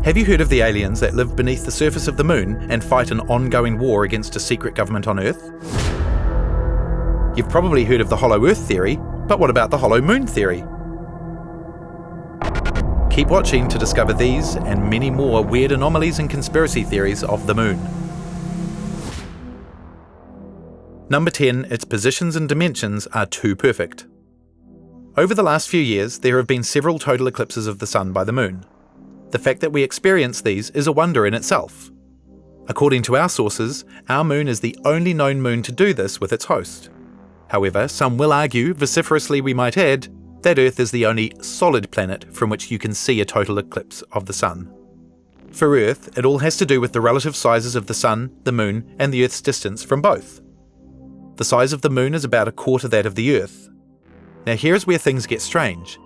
Have you heard of the aliens that live beneath the surface of the moon and fight an ongoing war against a secret government on Earth? You've probably heard of the Hollow Earth theory, but what about the Hollow Moon theory? Keep watching to discover these and many more weird anomalies and conspiracy theories of the moon. Number 10, its positions and dimensions are too perfect. Over the last few years, there have been several total eclipses of the sun by the moon. The fact that we experience these is a wonder in itself. According to our sources, our moon is the only known moon to do this with its host. However, some will argue, vociferously we might add, that Earth is the only solid planet from which you can see a total eclipse of the sun. For Earth, it all has to do with the relative sizes of the sun, the moon, and the Earth's distance from both. The size of the moon is about a quarter that of the Earth. Now here's where things get strange.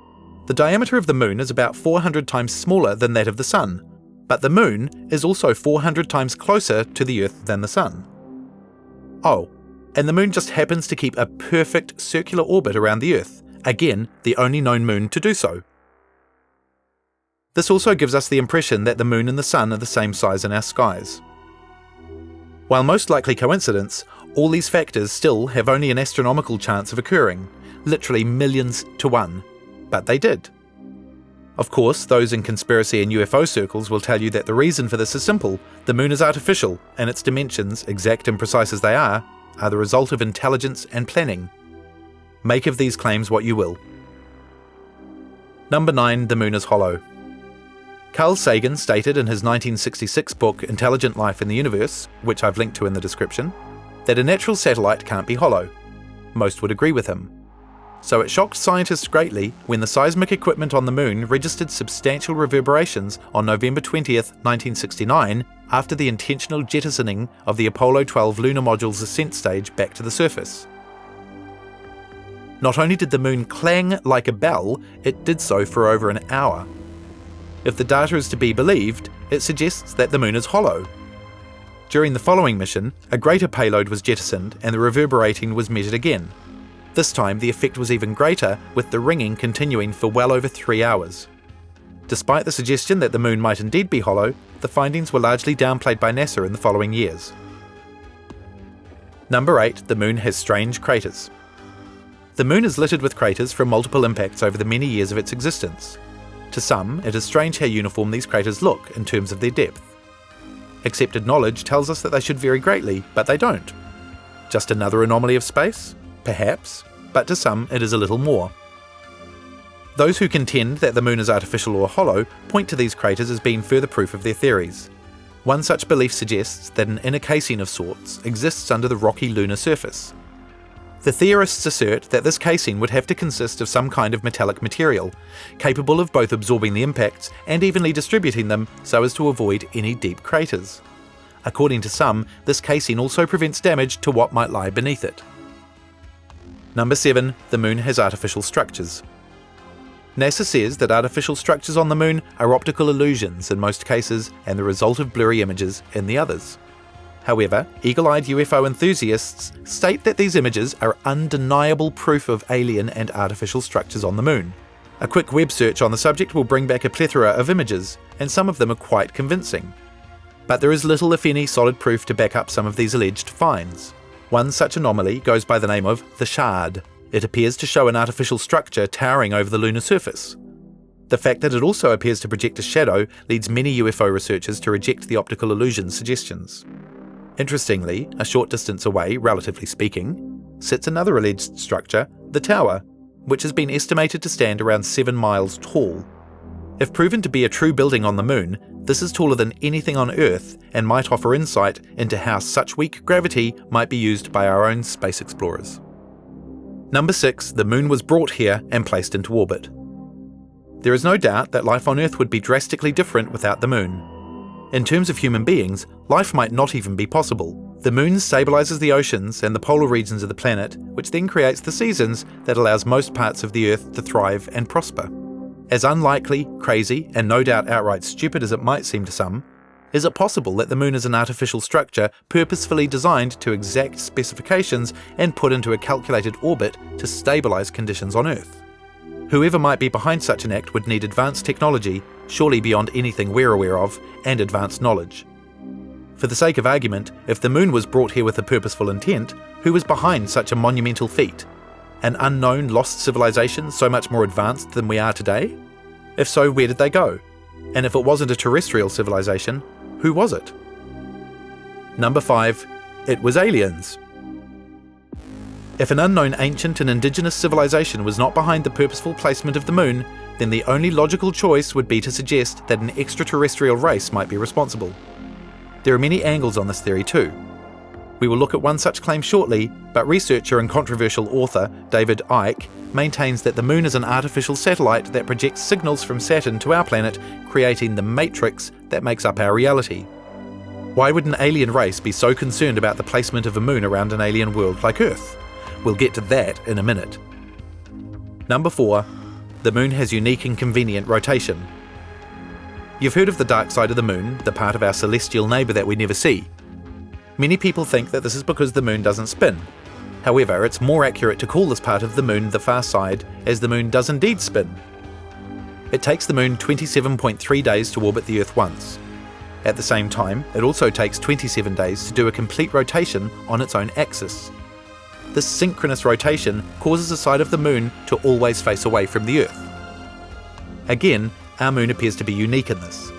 The diameter of the moon is about 400 times smaller than that of the sun, but the moon is also 400 times closer to the Earth than the sun. Oh, and the moon just happens to keep a perfect circular orbit around the Earth, again, the only known moon to do so. This also gives us the impression that the moon and the sun are the same size in our skies. While most likely coincidence, all these factors still have only an astronomical chance of occurring, literally millions to one. But they did. Of course, those in conspiracy and UFO circles will tell you that the reason for this is simple. The moon is artificial, and its dimensions, exact and precise as they are the result of intelligence and planning. Make of these claims what you will. Number 9, the moon is hollow. Carl Sagan stated in his 1966 book Intelligent Life in the Universe, which I've linked to in the description, that a natural satellite can't be hollow. Most would agree with him. So it shocked scientists greatly when the seismic equipment on the moon registered substantial reverberations on November 20th, 1969, after the intentional jettisoning of the Apollo 12 lunar module's ascent stage back to the surface. Not only did the moon clang like a bell, it did so for over an hour. If the data is to be believed, it suggests that the moon is hollow. During the following mission, a greater payload was jettisoned and the reverberating was measured again. This time the effect was even greater, with the ringing continuing for well over 3 hours. Despite the suggestion that the moon might indeed be hollow, the findings were largely downplayed by NASA in the following years. Number 8, the moon has strange craters. The moon is littered with craters from multiple impacts over the many years of its existence. To some, it is strange how uniform these craters look in terms of their depth. Accepted knowledge tells us that they should vary greatly, but they don't. Just another anomaly of space? Perhaps, but to some it is a little more. Those who contend that the moon is artificial or hollow point to these craters as being further proof of their theories. One such belief suggests that an inner casing of sorts exists under the rocky lunar surface. The theorists assert that this casing would have to consist of some kind of metallic material, capable of both absorbing the impacts and evenly distributing them so as to avoid any deep craters. According to some, this casing also prevents damage to what might lie beneath it. Number 7, the moon has artificial structures. NASA says that artificial structures on the moon are optical illusions in most cases and the result of blurry images in the others. However, eagle-eyed UFO enthusiasts state that these images are undeniable proof of alien and artificial structures on the moon. A quick web search on the subject will bring back a plethora of images, and some of them are quite convincing. But there is little, if any, solid proof to back up some of these alleged finds. One such anomaly goes by the name of the Shard. It appears to show an artificial structure towering over the lunar surface. The fact that it also appears to project a shadow leads many UFO researchers to reject the optical illusion suggestions. Interestingly, a short distance away, relatively speaking, sits another alleged structure, the Tower, which has been estimated to stand around 7 miles tall. If proven to be a true building on the moon, this is taller than anything on Earth and might offer insight into how such weak gravity might be used by our own space explorers. Number 6, the moon was brought here and placed into orbit. There is no doubt that life on Earth would be drastically different without the moon. In terms of human beings, life might not even be possible. The moon stabilises the oceans and the polar regions of the planet, which then creates the seasons that allows most parts of the Earth to thrive and prosper. As unlikely, crazy, and no doubt outright stupid as it might seem to some, is it possible that the moon is an artificial structure purposefully designed to exact specifications and put into a calculated orbit to stabilise conditions on Earth? Whoever might be behind such an act would need advanced technology, surely beyond anything we're aware of, and advanced knowledge. For the sake of argument, if the moon was brought here with a purposeful intent, who was behind such a monumental feat? An unknown lost civilization so much more advanced than we are today? If so, where did they go? And if it wasn't a terrestrial civilization, who was it? Number 5. It was aliens. If an unknown ancient and indigenous civilization was not behind the purposeful placement of the moon, then the only logical choice would be to suggest that an extraterrestrial race might be responsible. There are many angles on this theory too. We will look at one such claim shortly, but researcher and controversial author David Icke maintains that the moon is an artificial satellite that projects signals from Saturn to our planet, creating the matrix that makes up our reality. Why would an alien race be so concerned about the placement of a moon around an alien world like Earth? We'll get to that in a minute. Number 4. The moon has unique and convenient rotation. You've heard of the dark side of the moon, the part of our celestial neighbour that we never see. Many people think that this is because the moon doesn't spin. However, it's more accurate to call this part of the moon the far side, as the moon does indeed spin. It takes the moon 27.3 days to orbit the Earth once. At the same time, it also takes 27 days to do a complete rotation on its own axis. This synchronous rotation causes the side of the moon to always face away from the Earth. Again, our moon appears to be unique in this.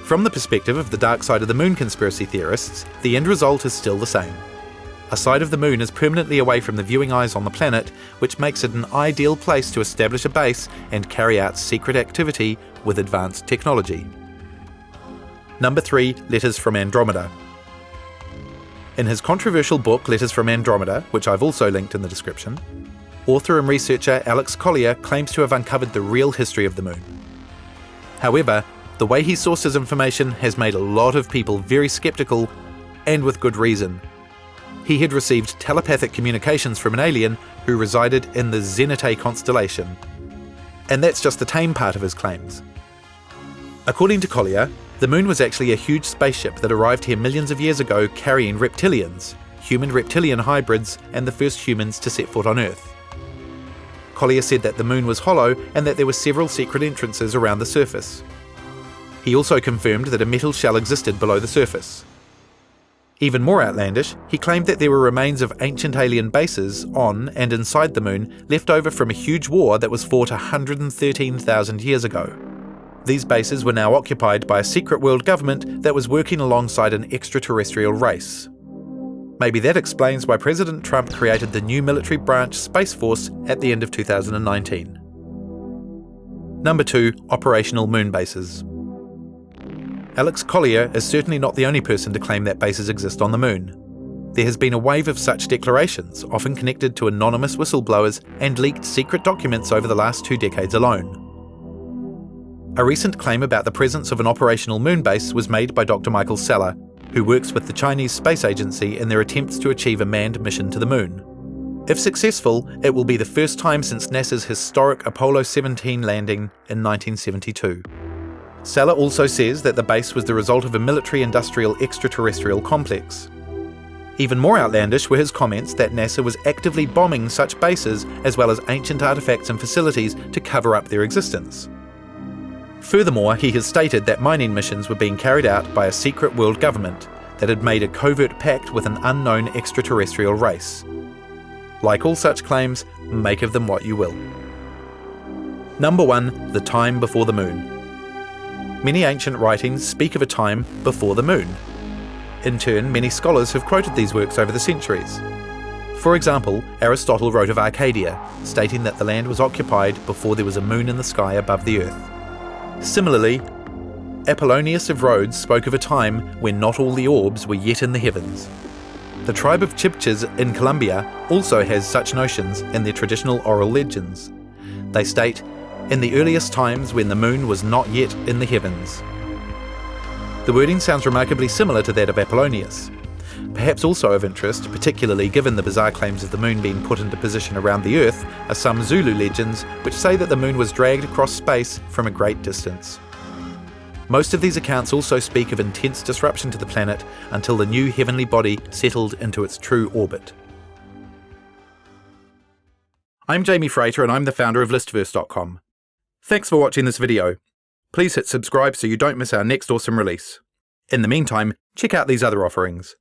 From the perspective of the dark side of the moon conspiracy theorists, the end result is still the same. A side of the moon is permanently away from the viewing eyes on the planet, which makes it an ideal place to establish a base and carry out secret activity with advanced technology. Number 3. Letters from Andromeda. In his controversial book Letters from Andromeda, which I've also linked in the description, author and researcher Alex Collier claims to have uncovered the real history of the moon. However, the way he sources information has made a lot of people very skeptical, and with good reason. He had received telepathic communications from an alien who resided in the Zenite constellation. And that's just the tame part of his claims. According to Collier, the moon was actually a huge spaceship that arrived here millions of years ago carrying reptilians, human-reptilian hybrids, and the first humans to set foot on Earth. Collier said that the moon was hollow and that there were several secret entrances around the surface. He also confirmed that a metal shell existed below the surface. Even more outlandish, he claimed that there were remains of ancient alien bases on and inside the moon left over from a huge war that was fought 113,000 years ago. These bases were now occupied by a secret world government that was working alongside an extraterrestrial race. Maybe that explains why President Trump created the new military branch Space Force at the end of 2019. Number 2. Operational moon bases. Alex Collier is certainly not the only person to claim that bases exist on the moon. There has been a wave of such declarations, often connected to anonymous whistleblowers and leaked secret documents over the last 2 decades alone. A recent claim about the presence of an operational moon base was made by Dr. Michael Seller, who works with the Chinese Space Agency in their attempts to achieve a manned mission to the moon. If successful, it will be the first time since NASA's historic Apollo 17 landing in 1972. Seller also says that the base was the result of a military-industrial extraterrestrial complex. Even more outlandish were his comments that NASA was actively bombing such bases as well as ancient artifacts and facilities to cover up their existence. Furthermore, he has stated that mining missions were being carried out by a secret world government that had made a covert pact with an unknown extraterrestrial race. Like all such claims, make of them what you will. Number 1. The time before the moon. Many ancient writings speak of a time before the moon. In turn, many scholars have quoted these works over the centuries. For example, Aristotle wrote of Arcadia, stating that the land was occupied before there was a moon in the sky above the earth. Similarly, Apollonius of Rhodes spoke of a time when not all the orbs were yet in the heavens. The tribe of Chibchas in Colombia also has such notions in their traditional oral legends. They state, "In the earliest times when the moon was not yet in the heavens." The wording sounds remarkably similar to that of Apollonius. Perhaps also of interest, particularly given the bizarre claims of the moon being put into position around the Earth, are some Zulu legends which say that the moon was dragged across space from a great distance. Most of these accounts also speak of intense disruption to the planet until the new heavenly body settled into its true orbit. I'm Jamie Frater and I'm the founder of Listverse.com. Thanks for watching this video. Please hit subscribe so you don't miss our next awesome release. In the meantime, check out these other offerings.